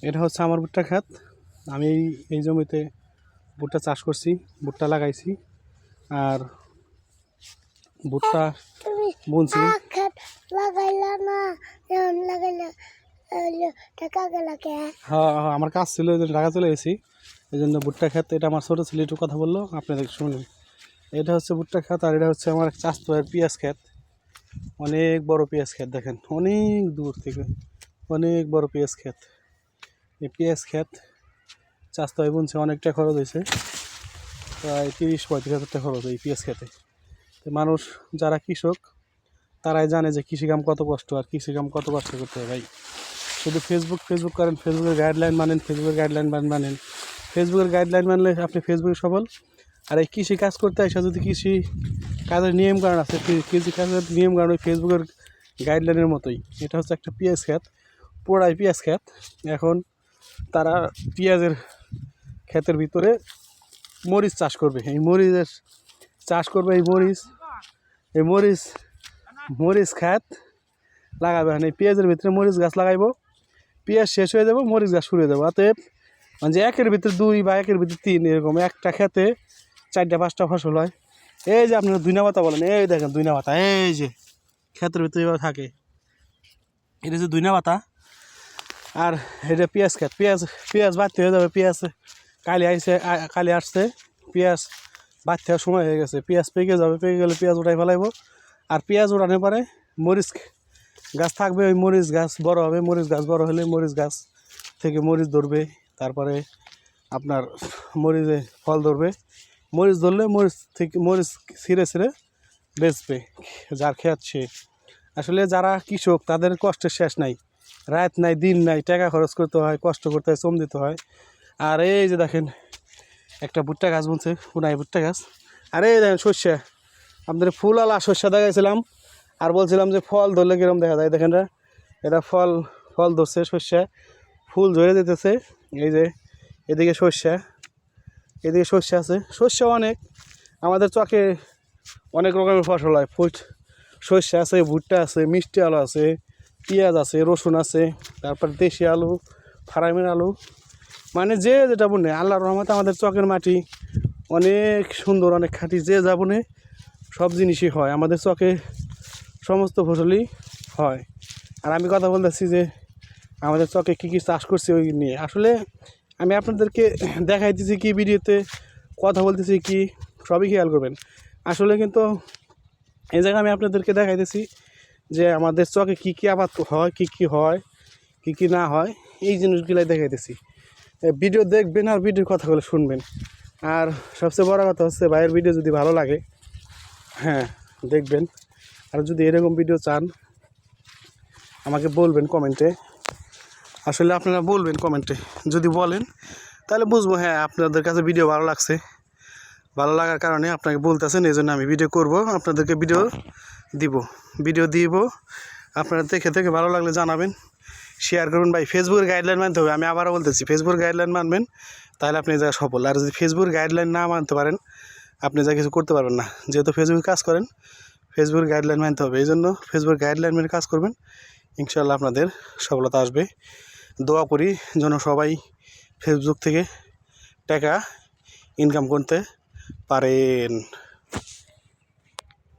এটা হচ্ছে আমার ভুট্টা ক্ষেত। আমি এই জমিতে ভুট্টা চাষ করছি, ভুট্টা লাগাইছি আর ভুট্টা বুনছি। হ্যাঁ আমার কাজ ছিল, এই জন্য ঢাকা চলে গেছি। এই জন্য ভুট্টা ক্ষেত, এটা আমার ছোটো ছেলে একটু কথা বললো, আপনাদের শুনুন। এটা হচ্ছে ভুট্টা ক্ষেত আর এটা হচ্ছে আমার চাষতো পেঁয়াজ ক্ষেত। অনেক বড় পেঁয়াজ ক্ষেত, দেখেন অনেক দূর থেকে অনেক বড় পেঁয়াজ ক্ষেত। এই পেঁয়াজ ক্ষেত চাষতো বুনছে, অনেকটা খরচ হয়েছে, প্রায় 30-35 হাজার টাকা খরচ এই পেঁয়াজ খেতে। তো মানুষ যারা কৃষক তারাই জানে যে কৃষিকাম কত কষ্ট আর কৃষিকাম কত কষ্ট করতে হয় ভাই। শুধু ফেসবুক করেন, ফেসবুকের গাইডলাইন মানেন, ফেসবুকের গাইডলাইন মানলে আপনি ফেসবুকে সফল। আর এই কৃষি কাজ করতে আসে যদি কৃষি কাজের নিয়মকানুন আছে, কৃষি কাজের নিয়মকানুন ওই ফেসবুকের গাইডলাইনের মতোই। এটা হচ্ছে একটা পেঁয়াজ ক্ষেত, পোড়াই পেঁয়াজ ক্ষেত। এখন তারা পেঁয়াজের ক্ষেতের ভিতরে মরিচ চাষ করবে। এই মরিচের চাষ করবে, এই মরিচ ক্ষেত লাগাবে। এই পেঁয়াজের ভিতরে মরিচ গাছ লাগাইব, পেঁয়াজ শেষ হয়ে যাবো, মরিচ গাছ শুরু হয়ে যাবো। অতএব মানে একের ভিতরে 2 বা একের ভিতরে 3 এরকম একটা খেতে 4-5টা ফসল হয়। এই যে আপনারা দুইনা পাতা বলেন, এই দেখেন দুইনা পাতা, এই যে ক্ষেতের ভিতরে এভাবে থাকে, এটা যে দুইনা পাতা। আর এটা পেঁয়াজ ক্ষেত, পেঁয়াজ বাড়তে হয়ে যাবে। পেঁয়াজ কালি আসছে, পেঁয়াজ বাড়তে হওয়ার সময় হয়ে গেছে। পেঁয়াজ পেকে যাবে, পেকে গেলে পেঁয়াজ উঠাই ফেলাইব। আর পেঁয়াজ উঠানোর পরে মরিচ গাছ থাকবে, ওই মরিচ গাছ বড় হবে। মরিচ গাছ বড় হলে মরিচ গাছ থেকে মরিচ ধরবে, তারপরে আপনার মরিচে ফল ধরবে। মরিচ ধরলে মরিচ থেকে মরিচ ছিঁড়ে বেচবে যার ক্ষেত সে। আসলে যারা কৃষক তাদের কষ্টের শেষ নাই, রাত নাই দিন নাই, টাকা খরচ করতে হয়, কষ্ট করতে হয়, শ্রম দিতে হয়। আর এই যে দেখেন একটা ভুট্টা গাছ বলছে, পুনাই ভুট্টা গাছ। আর এই দেখেন শস্যা, আপনাদের ফুলওয়ালা শস্যা দেখাইছিলাম আর বলছিলাম যে ফল ধরলে কীরকম দেখা যায়। দেখেন এটা ফল ধরছে, শস্যা ফুল ধরে যেতেছে। এই যে এদিকে শস্যা আছে, শস্যা অনেক। আমাদের চকে অনেক রকমের ফসল হয়, শস্যা আছে, ভুট্টা আছে, মিষ্টি আলু আছে, পেঁয়াজ আছে, রসুন আছে, তারপর দেশি আলু, ফার্মের আলু, মানে যে যেটা বনে। আল্লাহর রহমতে আমাদের চকের মাটি অনেক সুন্দর, অনেক খাঁটি। যে যা বনে সব জিনিসই হয় আমাদের চকে, সমস্ত ফসলই হয়। আর আমি কথা বলতেছি যে আমাদের চকে কী কী চাষ করছি ওই নিয়ে। আসলে আমি আপনাদেরকে দেখাইতেছি কি, ভিডিওতে কথা বলতেছি কি, সবই খেয়াল করবেন। আসলে কিন্তু এই জায়গায় আমি আপনাদেরকে দেখাইতেছি যে আমাদের চকে কী কী আবাদ হয়, কী কী না হয়, এই জিনিসগুলাই দেখাইতেছি। ভিডিও দেখবেন আর ভিডিওর কথাগুলো শুনবেন। আর সবচেয়ে বড় কথা হচ্ছে ভাইয়ের ভিডিও যদি ভালো লাগে, হ্যাঁ দেখবেন। আর যদি এরকম ভিডিও চান আমাকে বলবেন কমেন্টে। আসলে আপনারা বলবেন কমেন্টে, যদি বলেন তাহলে বুঝবো হ্যাঁ আপনাদের কাছে ভিডিও ভালো লাগছে। ভালো লাগার কারণে আপনাকে বলতেছেন, এই জন্য আমি ভিডিও করব, আপনাদেরকে ভিডিও দিব। আপনারা দেখে ভালো লাগলে জানাবেন, শেয়ার করুন ভাই। ফেসবুকের গাইডলাইন মানতে হবে, আমি আবারও বলতেছি ফেসবুকের গাইডলাইন মানবেন, তাহলে আপনি এই জায়গায় সফল। আর যদি ফেসবুকের গাইডলাইন না মানতে পারেন আপনি যা কিছু করতে পারবেন না। যেহেতু ফেসবুকে কাজ করেন, ফেসবুকের গাইডলাইন মানতে হবে। এই জন্য ফেসবুকের গাইডলাইন মেনে কাজ করবেন, ইনশাআল্লাহ আপনাদের সফলতা আসবে। দোয়া করি যেন সবাই ফেসবুক থেকে টাকা ইনকাম করতে পারেন।